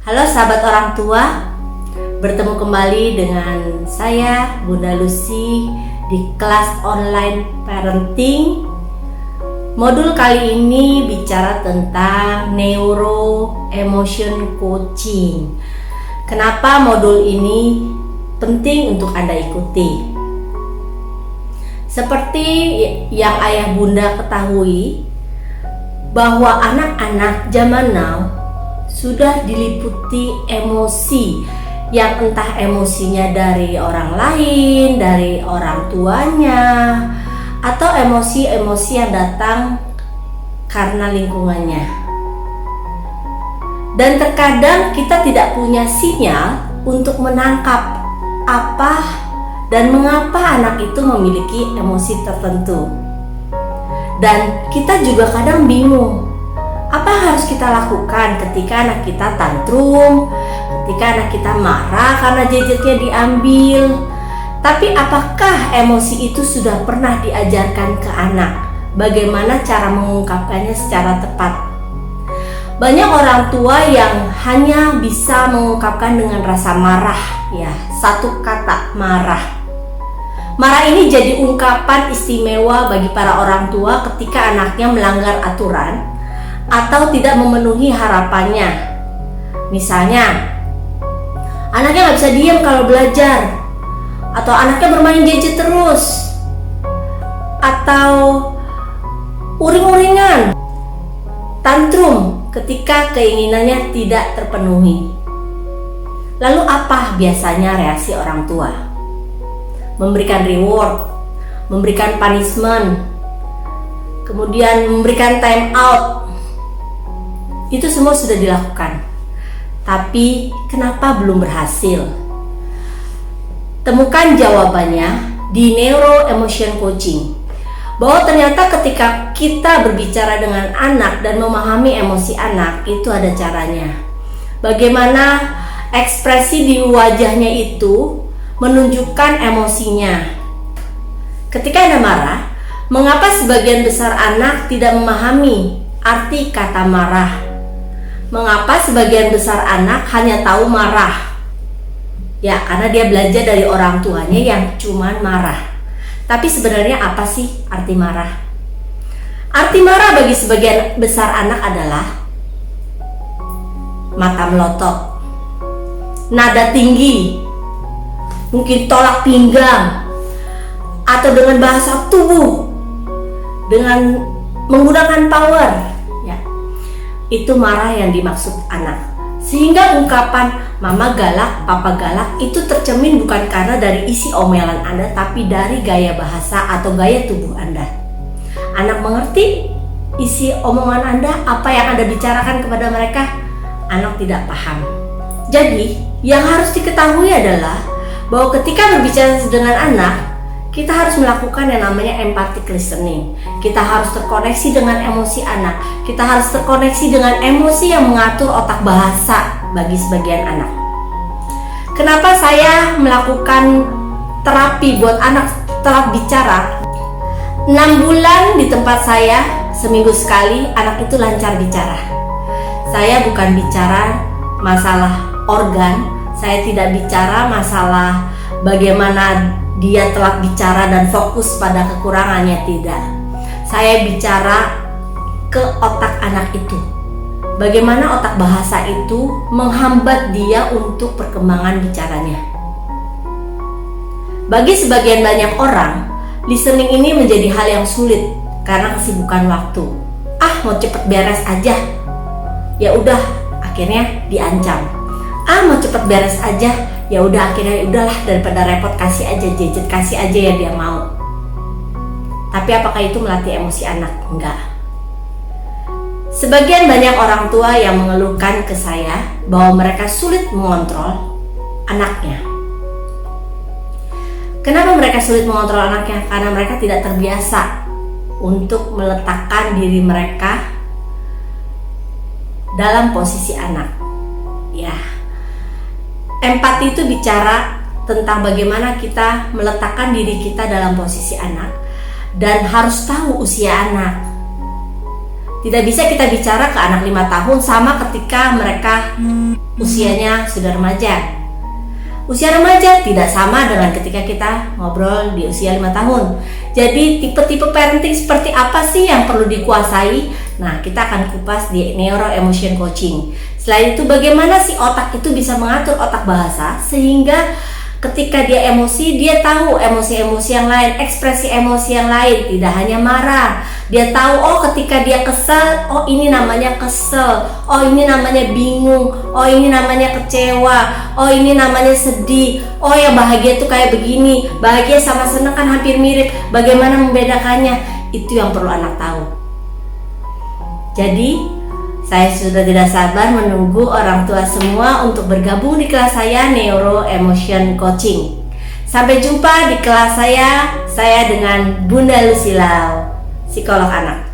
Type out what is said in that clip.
Halo sahabat orang tua, bertemu kembali dengan saya Bunda Lucy di kelas online parenting. Modul kali ini bicara tentang neuro emotion coaching. Kenapa modul ini penting untuk Anda ikuti? Seperti yang ayah bunda ketahui, bahwa anak-anak zaman now sudah diliputi emosi, yang entah emosinya dari orang lain, dari orang tuanya, atau emosi-emosi yang datang karena lingkungannya. Dan terkadang kita tidak punya sinyal untuk menangkap apa dan mengapa anak itu memiliki emosi tertentu. Dan kita juga kadang bingung, apa harus kita lakukan ketika anak kita tantrum, ketika anak kita marah karena gadgetnya diambil. Tapi apakah emosi itu sudah pernah diajarkan ke anak? Bagaimana cara mengungkapkannya secara tepat? Banyak orang tua yang hanya bisa mengungkapkan dengan rasa marah, ya, satu kata, marah. Marah ini jadi ungkapan istimewa bagi para orang tua ketika anaknya melanggar aturan atau tidak memenuhi harapannya. Misalnya, anaknya nggak bisa diam kalau belajar, atau anaknya bermain gadget terus, atau uring-uringan, tantrum ketika keinginannya tidak terpenuhi. Lalu apa biasanya reaksi orang tua? Memberikan reward, memberikan punishment, kemudian memberikan time out. Itu semua sudah dilakukan. Tapi kenapa belum berhasil? Temukan jawabannya di Neuro Emotion Coaching. Bahwa ternyata ketika kita berbicara dengan anak dan memahami emosi anak, itu ada caranya. Bagaimana ekspresi di wajahnya itu menunjukkan emosinya. Ketika Anda marah, mengapa sebagian besar anak tidak memahami arti kata marah? Mengapa sebagian besar anak hanya tahu marah? Ya, karena dia belajar dari orang tuanya yang cuman marah. Tapi sebenarnya apa sih arti marah? Arti marah bagi sebagian besar anak adalah mata melotot, nada tinggi, mungkin tolak pinggang, atau dengan bahasa tubuh, dengan menggunakan power, ya. Itu marah yang dimaksud anak. Sehingga ungkapan mama galak, papa galak itu tercermin bukan karena dari isi omelan Anda, tapi dari gaya bahasa atau gaya tubuh Anda. Anak mengerti isi omongan Anda, apa yang Anda bicarakan kepada mereka, anak tidak paham. Jadi, yang harus diketahui adalah bahwa ketika berbicara dengan anak, kita harus melakukan yang namanya empathic listening. Kita harus terkoneksi dengan emosi anak. Kita harus terkoneksi dengan emosi yang mengatur otak bahasa bagi sebagian anak. Kenapa saya melakukan terapi buat anak telat bicara? 6 bulan di tempat saya, seminggu sekali anak itu lancar bicara. Saya bukan bicara masalah organ, saya tidak bicara masalah bagaimana dia telat bicara dan fokus pada kekurangannya, tidak. Saya bicara ke otak anak itu. Bagaimana otak bahasa itu menghambat dia untuk perkembangan bicaranya. Bagi sebagian banyak orang, listening ini menjadi hal yang sulit karena kesibukan waktu. Mau cepet beres aja. Ya udah, akhirnya diancam. Mau cepet beres aja. Ya udah, akhirnya udahlah, daripada repot kasih aja gadget, kasih aja yang dia mau. Tapi apakah itu melatih emosi anak? Enggak. Sebagian banyak orang tua yang mengeluhkan ke saya bahwa mereka sulit mengontrol anaknya. Kenapa mereka sulit mengontrol anaknya? Karena mereka tidak terbiasa untuk meletakkan diri mereka dalam posisi anak. Ya. Empati itu bicara tentang bagaimana kita meletakkan diri kita dalam posisi anak dan harus tahu usia anak. Tidak bisa kita bicara ke anak 5 tahun sama ketika mereka usianya sudah remaja. Usia remaja tidak sama dengan ketika kita ngobrol di usia 5 tahun. Jadi tipe-tipe parenting seperti apa sih yang perlu dikuasai? Nah, kita akan kupas di Neuro Emotion Coaching. Selain itu, bagaimana si otak itu bisa mengatur otak bahasa sehingga ketika dia emosi, dia tahu emosi-emosi yang lain, ekspresi emosi yang lain, tidak hanya marah. Dia tahu, oh ketika dia kesel, oh ini namanya kesel, oh ini namanya bingung, oh ini namanya kecewa, oh ini namanya sedih, oh yang bahagia tuh kayak begini, bahagia sama senang kan hampir mirip, bagaimana membedakannya? Itu yang perlu anak tahu. Jadi, saya sudah tidak sabar menunggu orang tua semua untuk bergabung di kelas saya Neuro Emotion Coaching. Sampai jumpa di kelas saya dengan Bunda Lusilau, psikolog anak.